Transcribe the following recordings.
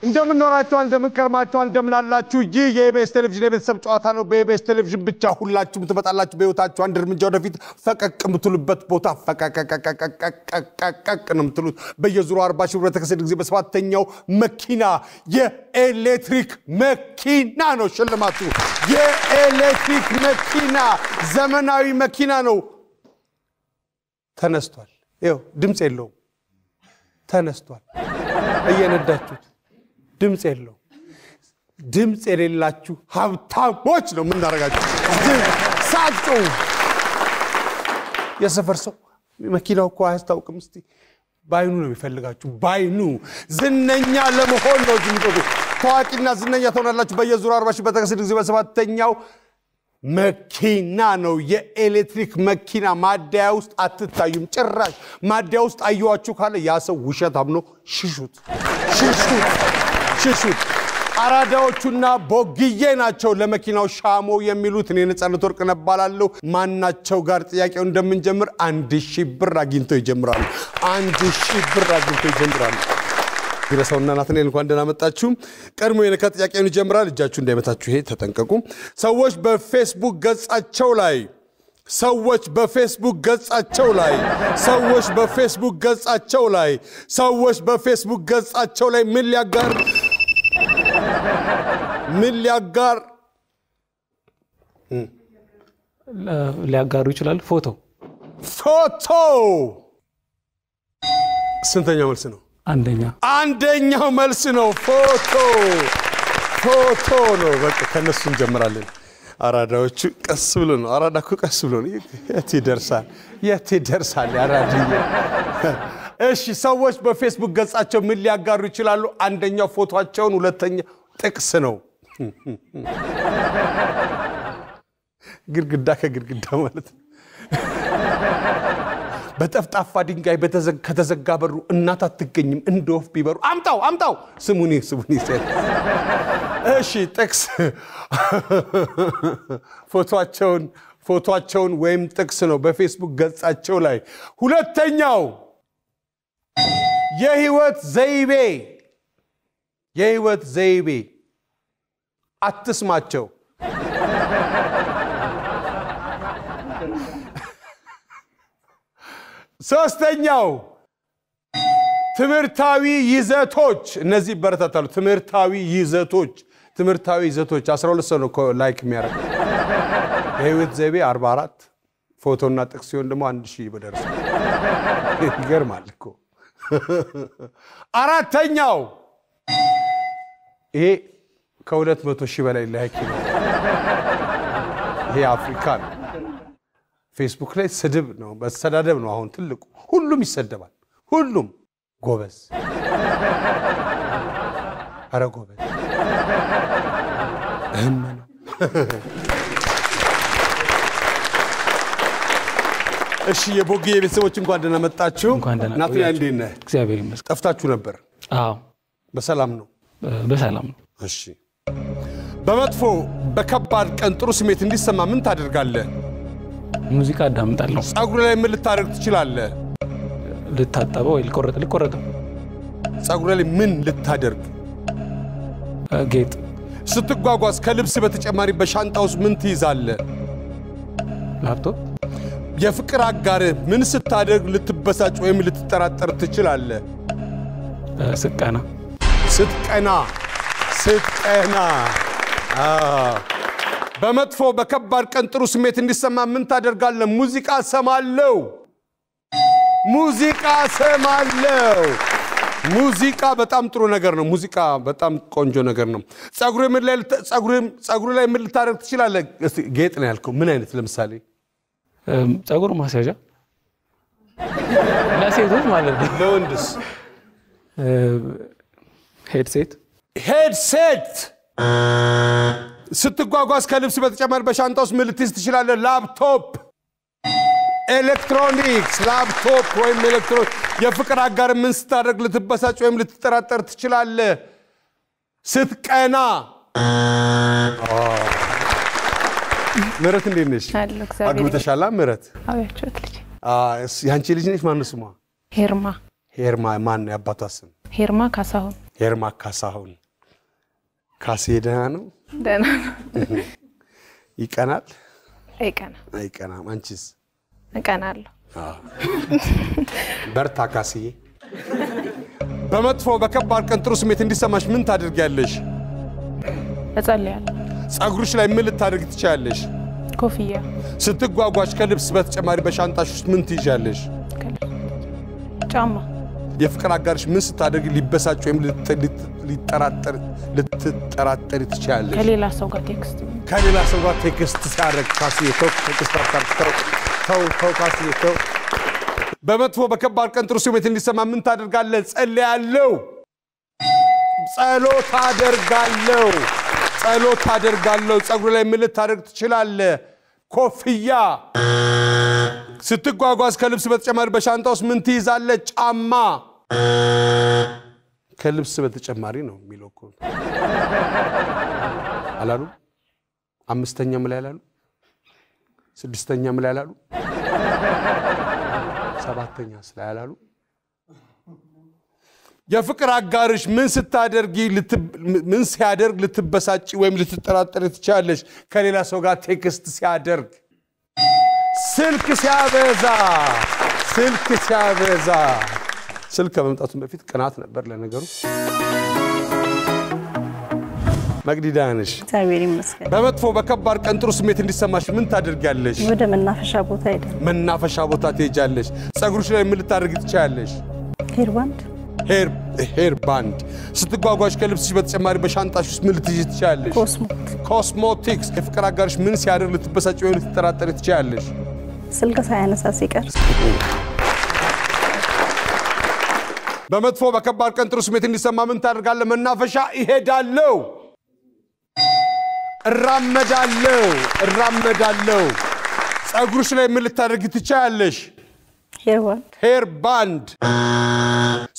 እንደምንኖራችሁ እንደምንከርማችሁ እንደምላላችሁ ይህ የኢቢኤስ ቴሌቪዥን የቤተሰብ ጨዋታ ነው በኢቢኤስ ቴሌቪዥን ብቻ ሁላችሁም ትመጣላችሁ በህይወታችሁ አንድ እርምጃ ወደፊት ፈቀቅ የምትሉበት ቦታ ፈቀቅ ነው የምትሉት በየዙሩ 40 ሺህ ብር ተከሰደ ጊዜ በሰባተኛው መኪና የኤሌክትሪክ መኪና ነው ሽልማቱ የኤሌክትሪክ መኪና ዘመናዊ መኪና ነው ተነስቷል ይኸው ድምጽ የለውም ተነስቷል እየነዳችሁት ድምጽ የለው ድምጽ የሌላችሁ ሀብታሞች ነው ምን አደረጋችሁ ሳጡ የሰፈር ሰው መኪናው እኮ አያስታውቅም እስቲ ባይኑ ነው የሚፈልጋችሁ ባይኑ ዝነኛ ለመሆን ነው ዝምቶቱ ታዋቂና ዝነኛ ተሆናላችሁ በየዙሩ 40 ሺህ በተከሰደ ጊዜ በሰባተኛው መኪና ነው የኤሌክትሪክ መኪና ማደያ ውስጥ አትታዩም ጭራሽ ማደያ ውስጥ አዩዋችሁ ካለ ያ ሰው ውሸታም ነው ሽሹት አራዳዎቹና ቦግዬ ናቸው ለመኪናው ሻሞ የሚሉት እኔ ነጻነት ወርቅ ነባላለሁ ማናቸው ጋር ጥያቄው እንደምንጀምር 1000 ብር አግኝተው ይጀምራሉ 1000 ብር አግኝተው ይጀምራሉ ግረሰውና ናትኔል እንኳን ደህና መጣችሁ ቀድሞ የነካ ጥያቄውን ይጀምራል እጃችሁ እንዳይመታችሁ ይሄ ተጠንቀቁ ሰዎች በፌስቡክ ገጻቸው ላይ ምን ሊያጋሩ ይችላል ፎቶ ስንተኛው መልስ ነው አንደኛው መልስ ነው ፎቶ ነው በቃ ከነሱ እንጀምራለን አራዳዎቹ ቀስ ብሎ ነው አራዳኩ ቀስ ብሎ ነው የት ይደርሳል አራዳዬ እሺ ሰዎች በፌስቡክ ገጻቸው ምን ሊያጋሩ ይችላሉ አንደኛው ፎቶአቸውን ሁለተኛው ጥቅስ ነው ግድግዳ ከግድግዳ ማለት በጠፍጣፋ ድንጋይ ከተዘጋ በሩ እናት አትገኝም እንደወፍ ቢበሩ አምጣው ስሙኒ እሺ ጥቅስ ፎቶአቸውን ወይም ጥቅስ ነው በፌስቡክ ገጻቸው ላይ ሁለተኛው የህይወት ዘይቤ አትስማቸው ሶስተኛው ትምህርታዊ ይዘቶች እነዚህ በረታታሉ ትምህርታዊ ይዘቶች 12 ሰው ነው ላይክ የሚያደርግ የህይወት ዘይቤ 44 ፎቶና ጥቅስ ሲሆን ደግሞ 1000 በደርስ ይገርማል እኮ አራተኛው ይሄ ከ200 ሺህ በላይ ላይክ ነው ይሄ አፍሪካ ነው ፌስቡክ ላይ ስድብ ነው በሰዳደብ ነው አሁን ትልቁ ሁሉም ይሰደባል ሁሉም ጎበዝ አረ ጎበዝ እሺ የቦግዬ ቤተሰቦች እንኳን ደህና መጣችሁ ናፍያ እንዴት ነህ እግዚአብሔር ይመስገን ጠፍታችሁ ነበር አዎ በሰላም ነው እሺ በመጥፎ በከባድ ቀን ጥሩ ስሜት እንዲሰማ ምን ታደርጋለህ ሙዚቃ አዳምጣለሁ ጸጉር ላይ ምን ልታደርግ ትችላለህ ልታጠበው ወይ ልቆረጠው ጸጉር ላይ ምን ልታደርግ ጌጥ ስትጓጓዝ ከልብስ በተጨማሪ በሻንጣ ውስጥ ምን ትይዛለህ ላፕቶፕ የፍቅር አጋር ምን ስታደርግ ልትበሳጭ ወይም ልትጠራጠር ትችላለህ ስትቀና በመጥፎ በከባድ ቀን ጥሩ ስሜት እንዲሰማ ምን ታደርጋለህ ሙዚቃ ሰማለው ሙዚቃ በጣም ጥሩ ነገር ነው ሙዚቃ በጣም ቆንጆ ነገር ነው ጸጉር ላይ ምን ልታደርግ ትችላለህ ጌጥ ነው ያልከው ምን አይነት ለምሳሌ ጸጉር ማስያዣ ለሴቶች ማለት ነው ለወንድስ ሄድሴት ስትጓጓዝ ከልብስ በተጨማሪ በሻንጣ ውስጥ ምን ልትይዝ ትችላለህ ላፕቶፕ ኤሌክትሮኒክስ ወይም የፍቅር አጋር ምን ስታደርግ ልትበሳጭ ወይም ልትጠራጠር ትችላለህ ስትቀና ምረት እንዴት ነሽ አግብተሻል ምረት አውያችሁት ልጅ ያንቺ ልጅ ነሽ ማን ነው ስሟ ሄርማ ማን ነው ያባቷ ስም ሄርማ ካሳሁን ሄርማ ካሳሁን ካሴ ደህና ነው ደህና ይቀናል አይቀናም አንቺስ እቀናለሁ በርታ ካሴ በመጥፎ በከባድ ቀን ጥሩ ስሜት እንዲሰማሽ ምን ታደርጊያለሽ እጸልያለሁ ጸጉርሽ ላይ ምን ልታደርጊ ትችያለሽ ኮፍያ ስትጓጓሽ ከልብስ በተጨማሪ በሻንጣሽ ውስጥ ምን ትይዣለሽ ጫማ የፍቅር አጋርሽ ምን ስታደርጊ ሊበሳጭ ወይም ልትጠራጠሪ ትችያለሽ ከሌላ ሰው ጋር ቴክስት ሲያደርግ ካሴ ተው ካሴ በመጥፎ በከባድ ቀን ጥሩ ስሜት እንዲሰማ ምን ታደርጋለህ ጸልያለሁ ጸሎት አደርጋለሁ ጸጉር ላይ ምን ልታደርግ ትችላለህ ኮፍያ ስትጓጓዝ ከልብስ በተጨማሪ በሻንጣ ውስጥ ምን ትይዛለህ ጫማ ከልብስ በተጨማሪ ነው የሚለው እኮ አላሉ አምስተኛም ላይ አላሉ ስድስተኛም ላይ አላሉ ሰባተኛ ላይ አላሉ የፍቅር አጋርሽ ምን ስታደርጊ ምን ሲያደርግ ልትበሳጭ ወይም ልትጠራጠሪ ትችያለሽ ከሌላ ሰው ጋር ቴክስት ሲያደርግ ስልክ ሲያበዛ ስልክ ከመምጣቱ በፊት ቀናት ነበር ለነገሩ መግዲዳንሽ እግዚአብሔር ይመስገን በመጥፎ በከባድ ቀን ጥሩ ስሜት እንዲሰማሽ ምን ታደርጊያለሽ ወደ መናፈሻ ቦታ ትሄጃለሽ ጸጉርሽ ላይ ምን ልታደርጊ ትችያለሽ ሄር ባንድ ስትጓጓሽ ከልብስሽ በተጨማሪ በሻንጣሽ ውስጥ ምን ልትይዥ ትችያለሽ ኮስሞቲክስ የፍቅር አጋርሽ ምን ሲያደርግ ልትበሳጭ ወይ ልትጠራጠሪ ትችያለሽ ስልክ ሳያነሳ ሲቀር በመጥፎ በከባድ ቀን ጥሩ ስሜት እንዲሰማ ምን ታደርጋለህ መናፈሻ እሄዳለሁ እራመዳለሁ ጸጉርሽ ላይ ምን ልታደርጊ ትችያለሽ ሄር ባንድ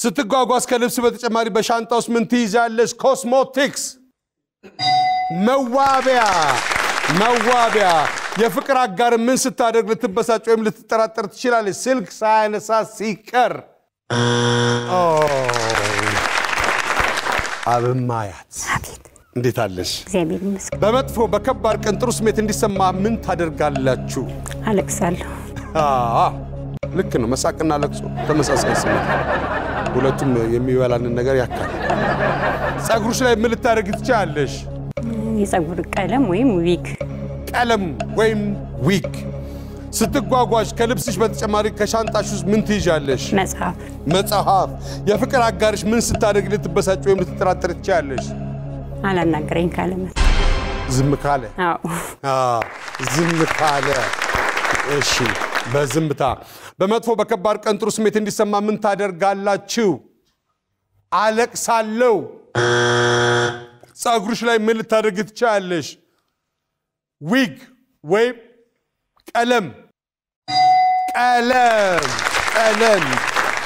ስትጓጓዝ ከልብስ በተጨማሪ በሻንጣ ውስጥ ምን ትይዛለሽ ኮስሞቲክስ መዋቢያ የፍቅር አጋር ምን ስታደርግ ልትበሳጭ ወይም ልትጠራጠር ትችላለሽ ስልክ ሳያነሳ ሲቀር አብማያት እንዴት አለሽ እግዚአብሔር ይመስገን በመጥፎ በከባድ ቀን ጥሩ ስሜት እንዲሰማ ምን ታደርጋላችሁ አለቅሳለሁ ልክ ነው መሳቅና ለቅሶ ተመሳሳይ ስሜት ሁለቱም የሚበላንን ነገር ያካል ጸጉርሽ ላይ ምን ልታደርጊ ትችያለሽ የጸጉር ቀለም ወይም ዊግ ስትጓጓሽ ከልብስሽ በተጨማሪ ከሻንጣሽ ውስጥ ምን ትይዣለሽ መጽሐፍ የፍቅር አጋርሽ ምን ስታደርግ ልትበሳጭ ወይም ልትጠራጠር ትችያለሽ አላናገረኝ ካለመት ዝም ካለ እሺ በዝምታ በመጥፎ በከባድ ቀን ጥሩ ስሜት እንዲሰማ ምን ታደርጋላችሁ አለቅሳለሁ ጸጉርሽ ላይ ምን ልታደርጊ ትችያለሽ ዊግ ወይ ቀለም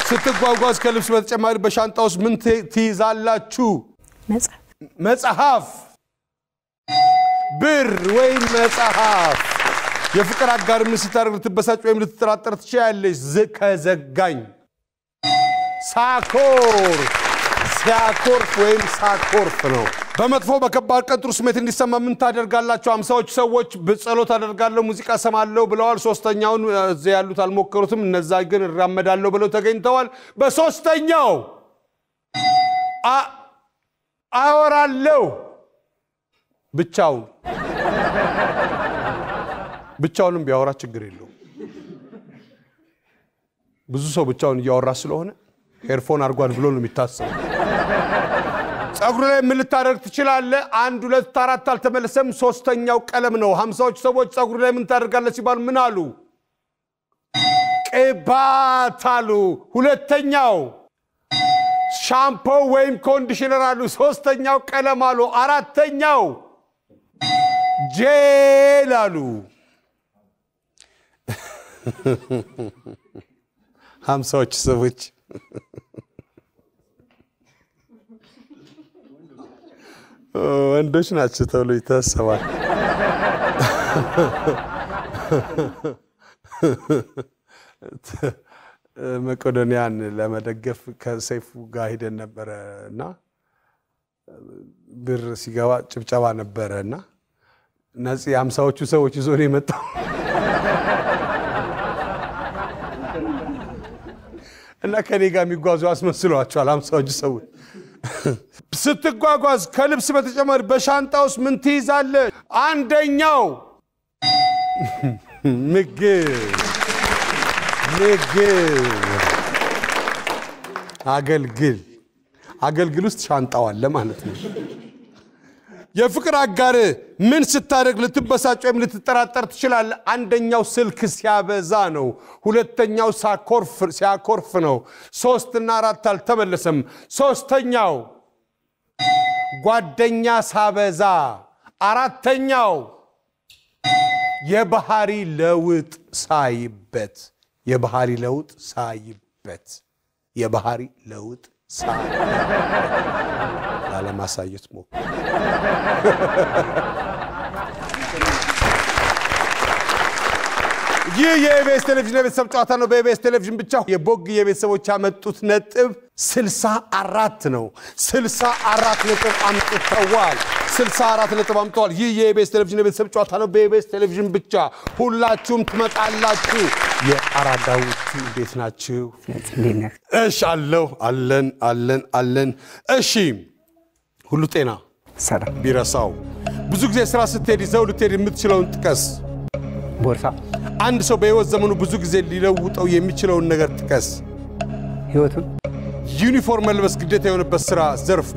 ስትጓጓዝ ከልብስ በተጨማሪ በሻንጣ ውስጥ ምን ትይዛላችሁ መጽሐፍ ብር ወይ መጽሐፍ የፍቅር አጋር ምን ስታደርግ ልትበሳጭ ወይም ልትጠራጠር ትችያለሽ ከዘጋኝ ሲያኮርፍ ወይም ሳኮርፍ ነው በመጥፎ በከባድ ቀን ጥሩ ስሜት እንዲሰማ ምን ታደርጋላችሁ 50 ሰዎች በጸሎት አደርጋለሁ ሙዚቃ ሰማለሁ ብለዋል ሶስተኛውን እዚህ ያሉት አልሞከሩትም እነዛ ግን እራመዳለሁ ብለው ተገኝተዋል በሶስተኛው አወራለሁ ብቻውንም ቢያወራ ችግር የለው ብዙ ሰው ብቻውን እያወራ ስለሆነ ሄርፎን አርጓል ብሎ ነው የሚታሰበው ጸጉር ላይ ምን ልታደርግ ትችላለህ 1 2 4 አልተመለሰም ሶስተኛው ቀለም ነው 50 ሰዎች ጸጉር ላይ ምን ታደርጋለህ ሲባል ምን አሉ ቅባት አሉ ሁለተኛው ሻምፖ ወይም ኮንዲሽነር አሉ ሶስተኛው ቀለም አሉ አራተኛው ጄል አሉ 50 ሰዎች ወንዶች ናቸው ተብሎ ይታሰባል መቄዶንያን ለመደገፍ ከሰይፉ ጋር ሄደን ነበርና ብር ሲገባ ጭብጨባ ነበርና ነፂ 50ዎቹ ሰዎች ይዞ ነው የመጣው እና ከኔ ጋር የሚጓዙ አስመስሏቸዋል 50ዎቹ ሰዎች ስትጓጓዝ ከልብስ በተጨማሪ በሻንጣ ውስጥ ምን ትይዛለህ? አንደኛው ምግብ አገልግል ውስጥ ሻንጣው አለ ማለት ነው። የፍቅር አጋር ምን ስታደርግ ልትበሳጭ ወይም ልትጠራጠር ትችላለህ? አንደኛው ስልክ ሲያበዛ ነው። ሁለተኛው ሲያኮርፍ ነው። 3 እና 4 አልተመለሰም። ሶስተኛው ጓደኛ ሳበዛ። አራተኛው የባህሪ ለውጥ ሳይበት ላለማሳየት ሞክር ይህ የኢቢኤስ ቴሌቪዥን የቤተሰብ ጨዋታ ነው። በኢቢኤስ ቴሌቪዥን ብቻ የቦግ የቤተሰቦች ያመጡት ነጥብ 64 ነው። 64 ነጥብ አምጥተዋል። 64 ነጥብ አምጥተዋል። ይህ የኢቢኤስ ቴሌቪዥን የቤተሰብ ጨዋታ ነው። በኢቢኤስ ቴሌቪዥን ብቻ ሁላችሁም ትመጣላችሁ። የአራዳዎቹ እንዴት ናችሁ? እሺ አለን። እሺ ሁሉ ጤና ሰላም ቢረሳው ብዙ ጊዜ ስራ ስትሄድ ይዘው ልትሄድ የምትችለውን ጥቀስ። ቦርሳ አንድ ሰው በህይወት ዘመኑ ብዙ ጊዜ ሊለውጠው የሚችለውን ነገር ጥቀስ። ህይወቱን ዩኒፎርም መልበስ ግዴታ የሆነበት ስራ ዘርፍ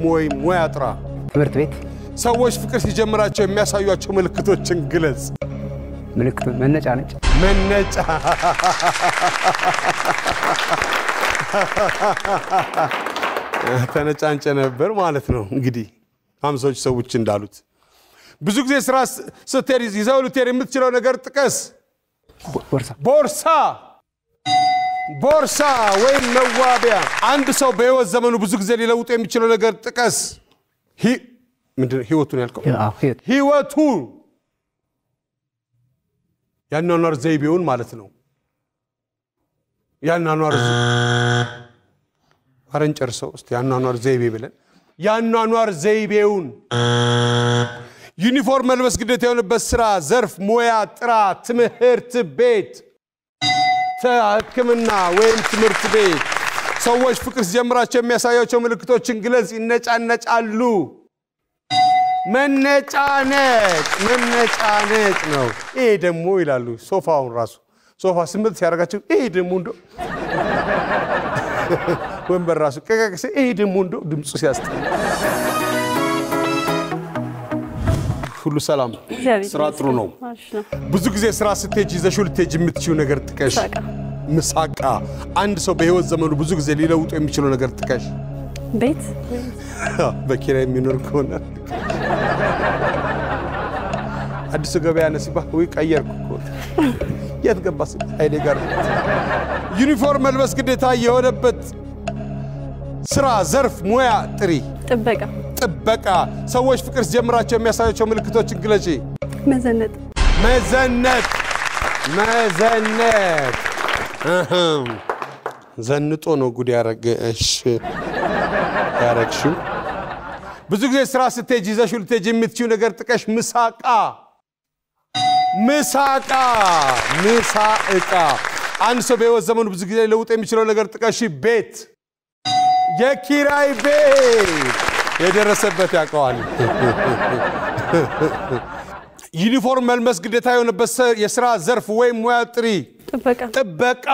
ሙያ ጥራ። ትምህርት ቤት ሰዎች ፍቅር ሲጀምራቸው የሚያሳዩአቸው ምልክቶችን ግለጽ። ምልክቱ መነጫነጭ ተነጫንጨ ነበር ማለት ነው። እንግዲህ 50 ሰዎች እንዳሉት ብዙ ጊዜ ስራ ስትሄድ ይዘው ልትሄድ የምትችለው ነገር ጥቀስ። ቦርሳ ወይም መዋቢያ። አንድ ሰው በህይወት ዘመኑ ብዙ ጊዜ ሊለውጥ የሚችለው ነገር ጥቀስ። ምንድነው ህይወቱን ያልከው? ህይወቱ ያኗኗር ዘይቤውን ማለት ነው። ያኗኗር አረንጨርሰው እስቲ ያኗኗር ዘይቤ ብለን ያኗኗር ዘይቤውን። ዩኒፎርም መልበስ ግዴታ የሆነበት ስራ ዘርፍ ሙያ ጥራ። ትምህርት ቤት፣ ሕክምና ወይም ትምህርት ቤት። ሰዎች ፍቅር ሲጀምራቸው የሚያሳያቸው ምልክቶችን ግለጽ። ይነጫነጫሉ። መነጫነጭ ነው። ይሄ ደግሞ ይላሉ ሶፋውን ራሱ ሶፋ ስምንት ሲያደርጋቸው ይሄ ደግሞ እንደው ወንበር ራሱ ከከከሰ ይሄ ደግሞ እንደው ድምፁ ሲያስጠላ። ሁሉ ሰላም ስራ ጥሩ ነው። ብዙ ጊዜ ስራ ስትሄጂ ይዘሽው ልትሄጂ የምትችይው ነገር ጥቀሽ። ምሳቃ። አንድ ሰው በህይወት ዘመኑ ብዙ ጊዜ ሊለውጥ የሚችለው ነገር ጥቀሽ። ቤት በኪራይ የሚኖር ከሆነ አዲስ ገበያ ነሲባ ወይ ቀየርኩ እኮ የት ገባስ አይዴ ጋር። ዩኒፎርም መልበስ ግዴታ የሆነበት ስራ ዘርፍ ሙያ ጥሪ። ጥበቃ። ሰዎች ፍቅር ሲጀምራቸው የሚያሳያቸው ምልክቶችን ግለጪ። መዘነጥ። ዘንጦ ነው ጉድ ያረገሽ ያረግሽው። ብዙ ጊዜ ስራ ስትሄጂ ይዘሽው ልትሄጂ የምትችይው ነገር ጥቀሽ። ምሳቃ። አንድ ሰው በህይወት ዘመኑ ብዙ ጊዜ ሊለውጥ የሚችለው ነገር ጥቀሽ። ቤት፣ የኪራይ ቤት። የደረሰበት ያውቀዋል። ዩኒፎርም መልበስ ግዴታ የሆነበት የሥራ ዘርፍ ወይም ሙያ ጥሪ። ጥበቃ።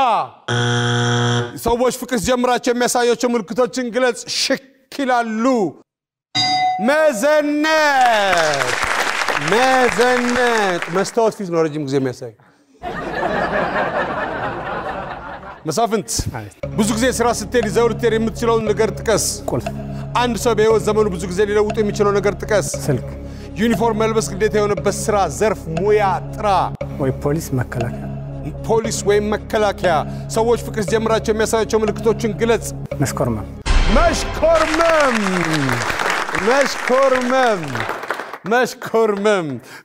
ሰዎች ፍቅር ሲጀምራቸው የሚያሳያቸው ምልክቶችን ግለጽ። ሽክ ይላሉ። መዘነጥ። መስታወት ፊት ነው ረጅም ጊዜ የሚያሳይ። መሳፍንት። ብዙ ጊዜ ስራ ስትሄድ ይዘው ልትሄድ የምትችለውን ነገር ጥቀስ። አንድ ሰው በህይወት ዘመኑ ብዙ ጊዜ ሊለውጥ የሚችለው ነገር ጥቀስ። ስልክ። ዩኒፎርም መልበስ ግዴታ የሆነበት ስራ ዘርፍ ሙያ ጥራ። ወይ ፖሊስ፣ መከላከያ። ፖሊስ ወይም መከላከያ። ሰዎች ፍቅር ሲጀምራቸው የሚያሳያቸው ምልክቶችን ግለጽ። መሽኮርመም።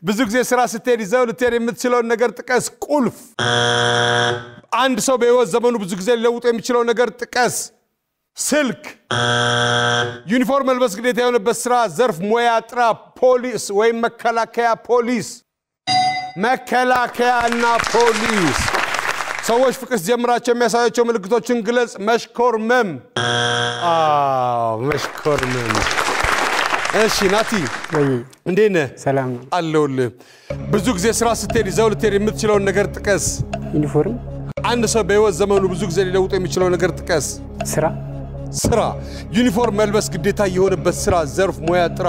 ብዙ ጊዜ ስራ ስትሄድ ይዘው ልትሄድ የምትችለውን ነገር ጥቀስ። ቁልፍ። አንድ ሰው በህይወት ዘመኑ ብዙ ጊዜ ሊለውጥ የሚችለው ነገር ጥቀስ ስልክ ዩኒፎርም መልበስ ግዴታ የሆነበት ስራ ዘርፍ ሙያ ጥራ ፖሊስ ወይም መከላከያና ፖሊስ ሰዎች ፍቅር ሲጀምራቸው የሚያሳያቸው ምልክቶችን ግለጽ መሽኮርመም እሺ ናቲ እንዴት ነህ ሰላም ነው አለሁልህ ብዙ ጊዜ ስራ ስትሄድ ይዘው ልትሄድ የምትችለው ነገር ጥቀስ ዩኒፎርም አንድ ሰው በህይወት ዘመኑ ብዙ ጊዜ ሊለውጥ የሚችለው ነገር ጥቀስ ስራ ዩኒፎርም መልበስ ግዴታ የሆነበት ስራ ዘርፍ ሙያ ጥራ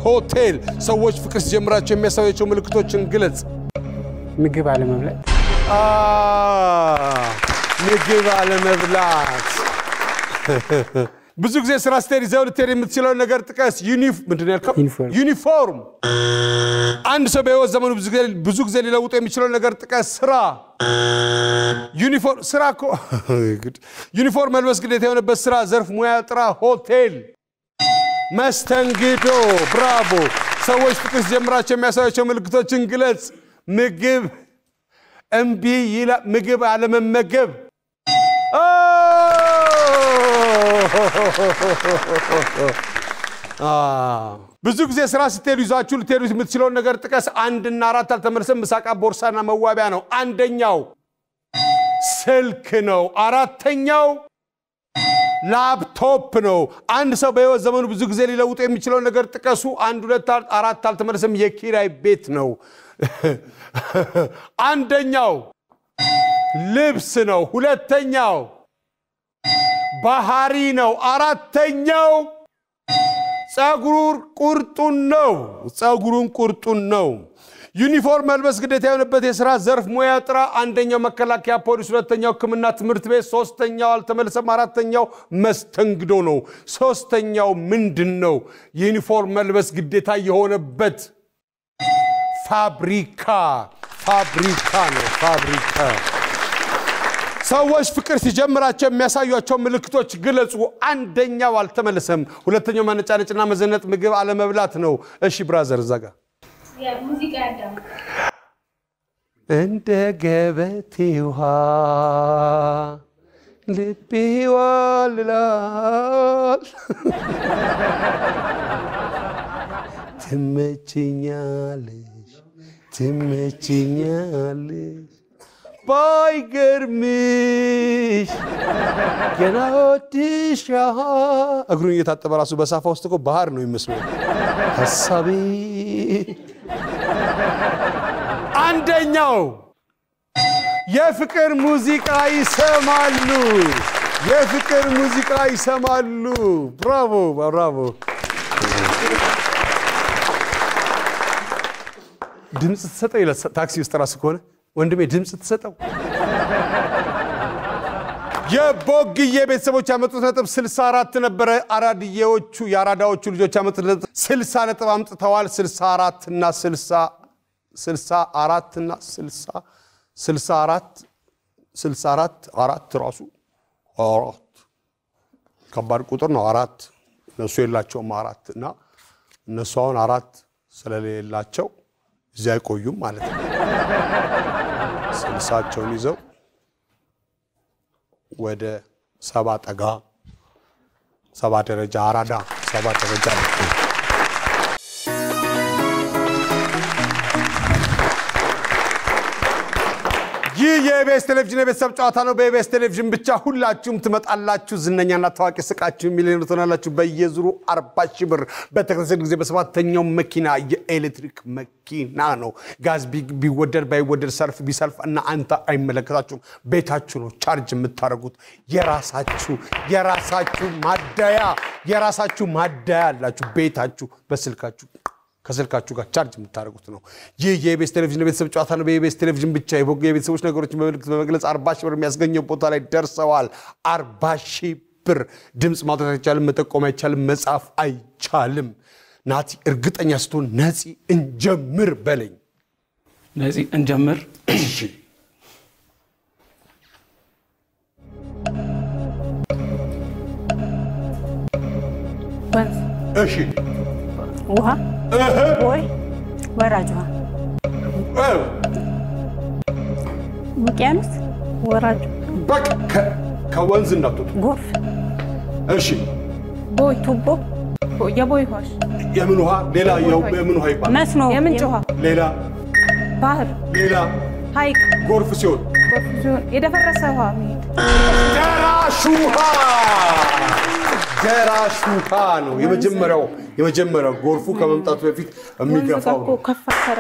ሆቴል ሰዎች ፍቅር ሲጀምራቸው የሚያሳያቸው ምልክቶችን ግለጽ ምግብ አለመብላት ብዙ ጊዜ ስራ ስትሄድ ይዘው ልትሄድ የምትችለው ነገር ጥቀስ ዩኒፎርም አንድ ሰው በህይወት ዘመኑ ብዙ ጊዜ ሊለውጥ የሚችለው ነገር ጥቀስ ዩኒፎርም መልበስ ግዴታ የሆነበት ስራ ዘርፍ ሙያ ጥራ ሆቴል መስተንግዶ ብራቮ ሰዎች ፍቅር ሲጀምራቸው የሚያሳያቸው ምልክቶችን ግለጽ ምግብ አለመመገብ ብዙ ጊዜ ስራ ስትሄዱ ይዛችሁ ልትሄዱ የምትችለው ነገር ጥቀስ 1 እና 4 አልተመለሰም ምሳቃ ቦርሳና መዋቢያ ነው አንደኛው ስልክ ነው አራተኛው ላፕቶፕ ነው አንድ ሰው በህይወት ዘመኑ ብዙ ጊዜ ሊለውጥ የሚችለው ነገር ጥቀሱ 1 2 4 አልተመለሰም የኪራይ ቤት ነው አንደኛው ልብስ ነው ሁለተኛው ባህሪ ነው አራተኛው ጸጉሩን ቁርጡን ነው ዩኒፎርም መልበስ ግዴታ የሆነበት የሥራ ዘርፍ ሙያ ጥራ አንደኛው መከላከያ ፖሊስ ሁለተኛው ህክምና ትምህርት ቤት ሶስተኛው አልተመለሰም አራተኛው መስተንግዶ ነው ሶስተኛው ምንድነው ዩኒፎርም መልበስ ግዴታ የሆነበት ፋብሪካ ነው ሰዎች ፍቅር ሲጀምራቸው የሚያሳዩቸው ምልክቶች ግለጹ አንደኛው አልተመለሰም ሁለተኛው ማነጫነጭና መዘነጥ ምግብ አለመብላት ነው እሺ ብራዘር ዘጋ ሙዚቃ ያዳም እንደ ገበቴ ውሃ ልቤ ይዋልላል ትመችኛለሽ ባይገርምሽ ገና ወድሻ እግሩን እየታጠበ ራሱ በሳፋ ውስጥ እኮ ባህር ነው የሚመስለው ሐሳቤ አንደኛው የፍቅር ሙዚቃ ይሰማሉ ብራቮ ድምጽ ተሰጠው ታክሲ ውስጥ ራሱ ከሆነ ወንድሜ ድምጽ ተሰጠው የቦግዬ ቤተሰቦች ያመጡት ነጥብ 64 ነበር የአራዳዎቹ ልጆች ያመጡት ነጥብ 60 ነጥብ አምጥተዋል 64 እና 64 አራት ራሱ አራት ከባድ ቁጥር ነው አራት እነሱ የላቸውም አራት እና እነሱ አሁን አራት ስለሌላቸው እዚያ አይቆዩም ማለት ነው 60ቸውን ይዘው ወደ 7 ጠጋ 7 ደረጃ አራዳ 7 ደረጃ ይህ የኢቢኤስ ቴሌቪዥን የቤተሰብ ጨዋታ ነው በኢቢኤስ ቴሌቪዥን ብቻ ሁላችሁም ትመጣላችሁ ዝነኛና ታዋቂ ስቃችሁ ሚሊዮነር ትሆናላችሁ በየዙሩ 40 ሺህ ብር በተከታታይ ጊዜ በሰባተኛው መኪና የኤሌክትሪክ መኪና ነው ጋዝ ቢወደድ ባይወደድ ሰልፍ ቢሰልፍ እና አንተ አይመለከታችሁም ቤታችሁ ነው ቻርጅ የምታረጉት የራሳችሁ ማደያ አላችሁ ቤታችሁ በስልካችሁ ከስልካችሁ ጋር ቻርጅ የምታረጉት ነው ይህ የኢቢኤስ ቴሌቪዥን የቤተሰብ ጨዋታ ነው በኢቢኤስ ቴሌቪዥን ብቻ የቤተሰቦች ነገሮችን በመግለጽ 40 ሺህ ብር የሚያስገኘው ቦታ ላይ ደርሰዋል 40 ሺህ ብር ድምጽ ማውጣት አይቻልም መጠቆም አይቻልም መጻፍ አይቻልም ናቲ እርግጠኛ ስትሆን ነፂ እንጀምር በለኝ ነፂ እንጀምር እሺ ውሃ ወይ ወራጅ ውሃ ውቅያኖስ ወራጅ በቃ ከወንዝ እንዳትወጡ ጎርፍ እሺ ቦይ ቱቦ የቦይ ውሃ የምን ውሃ ሌላ የምን ውሃ ይባላል መስኖ የምንጭ ውሃ ሌላ ባህር ሌላ ሐይቅ ጎርፍ ሲሆን የደፈረሰ ውሃ ደራሽ ውሃ ነው የመጀመሪያው ጎርፉ ከመምጣቱ በፊት የሚገፋው ነው ከፈከረ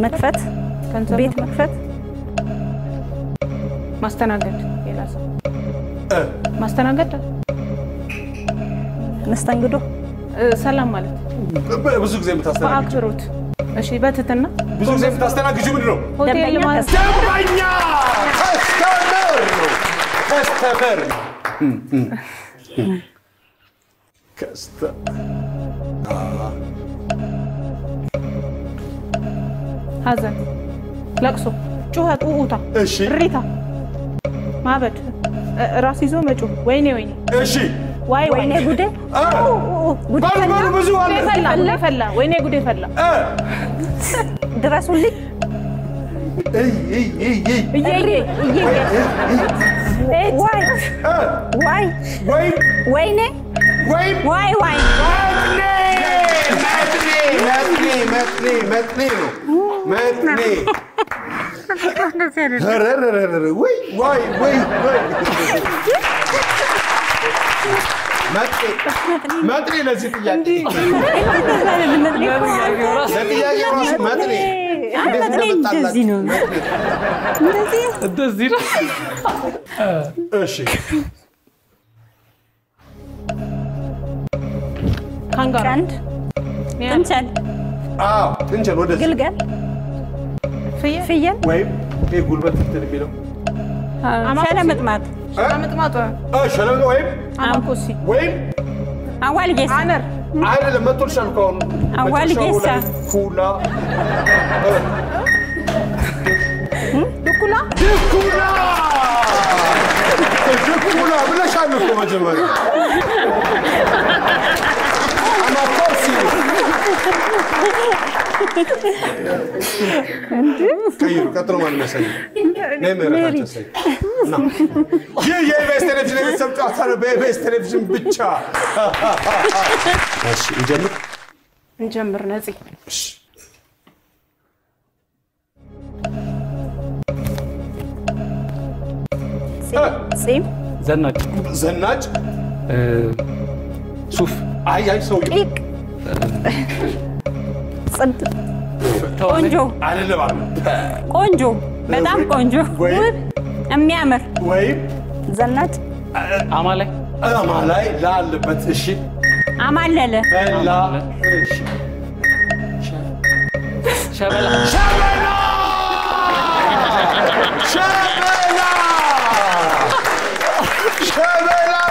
መክፈት ቤት መክፈት ማስተናገድ የላሰ ማስተናገድ መስተንግዶ ሰላም ማለት ብዙ ጊዜ የምታስተናግጂው በአክብሮት እሺ በትህትና ብዙ ጊዜ የምታስተናግጂው ምንድን ነው ሆቴል ማለት ደንበኛ ከስተመር ሀዘን ለቅሶ ጩኸት ኡኡታ እሺ ሪታ ማበድ ራስ ይዞ መጮህ ወይኔ እሺ ወይኔ ጉዴ ባሉ ብዙ አለ ፈላ ወይኔ ጉዴ ፈላ ድረሱልኝ ወይኔ መጥኔ ነው መጥኔ ለዚህ ጥያቄ ራሱ መጥኔ እንደዚህ ነው እሺ ቀንድ ጥንቸል ጥንቸል ወደዚህ ግልገል ፍየል ወይም ጉልበት እንትን የሚለው ሸለምጥማጥ ሸለምጥ ወይም አንኮሲ ወይም አዋልጌሳ አነር አይደለም መጥቶልሻል እኮ አሁን አዋልጌሳ ኩላ ድኩላ ብለሻል እኮ መጀመሪያ አማኮርሲ ቀይሩ ቀጥሎ ማለት ነው ሰይ ለምራታቸው ሰይ ይህ የኢቢኤስ ቴሌቪዥን የቤተሰብ ጨዋታ ነው በኢቢኤስ ቴሌቪዥን ብቻ እሺ እንጀምር ነፂ ጺም ዘናጭ ሱፍ አይ ሰውዬው ቂቅ ጽድ ቆንጆ አይደለም ቆንጆ በጣም ቆንጆ የሚያምር ወይም ዘናጭ አማላይ ላለበት እሺ አማለለ ላ እሺ ሸበላ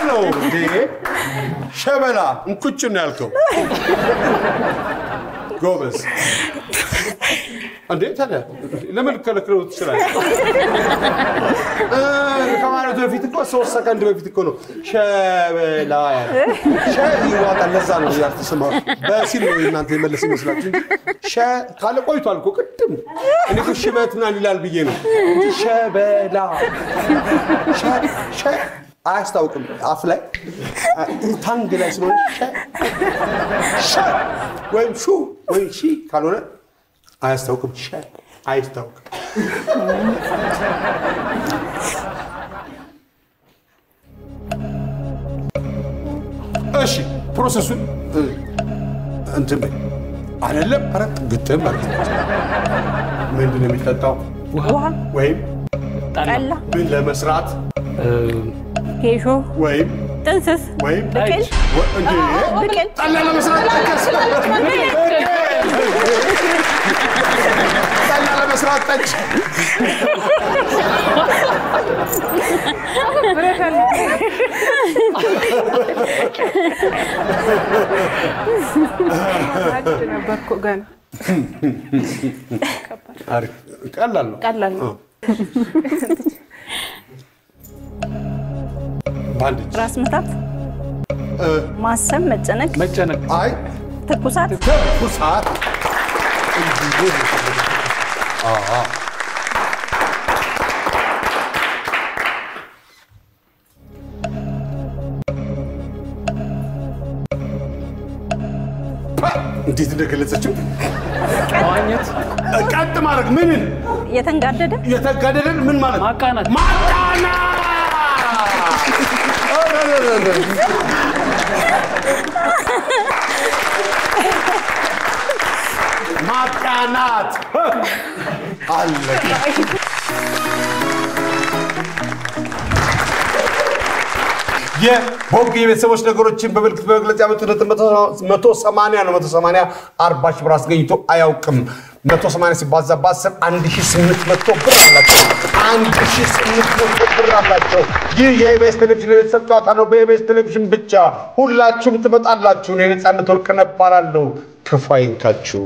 ነው ሸበላ እንቁጭ ነው ያልከው ጎበዝ እንዴ ታዲያ ለምን ከለክለው ትችላለህ ከማለቱ በፊት እኮ 3 ሰከንድ በፊት እኮ ነው ሸበላ ያለ ይዋጣል ለዛ ነው ያልተሰማው በሲል ነው እናንተ የመለስ ይመስላችሁ ካለ ቆይቷል እኮ ቅድም እኔ እኮ ሽበት ምናምን ይላል ብዬ ነው ሸበላ አያስታውቅም አፍ ላይ ታንግ ላይ ስለሆነ ወይም ሹ ወይም ሺ ካልሆነ አያስታውቅም አይስታውቅም እሺ ፕሮሰሱን እንትን በይ አይደለም ኧረ ግጥም ማለት ምንድን ነው የሚጠጣው ውሃ ወይም ጠላ ምን ለመስራት ጌሾ ወይም ጥንስስ ወይም ብቅል ብቅል ጠላ ለመስራት ጠላ ለመስራት ጠጅ ቀላል ነው ባንዲጅ ራስ ምታት ማሰብ መጨነቅ አይ ትኩሳት እንዴት እንደገለጸችው ማግኘት ቀጥ ማድረግ ምንን የተንጋደደን ምን ማለት ማቃናት ማቃናት አለቀ የቦግ የቤተሰቦች ነገሮችን በመልክት በመግለጽ ያመጡት 180 ነው 180 40 ሺህ ብር አስገኝቶ አያውቅም 180 ሲባዛ በ10 1800 ብር አላቸው 1800 ብር አላቸው ይህ የኢቢኤስ ቴሌቪዥን የተሰጠ ጨዋታ ነው በኢቢኤስ ቴሌቪዥን ብቻ ሁላችሁም ትመጣላችሁ እኔ ነፃነት ወርቅነህ እባላለሁ ክፉ አይንካችሁ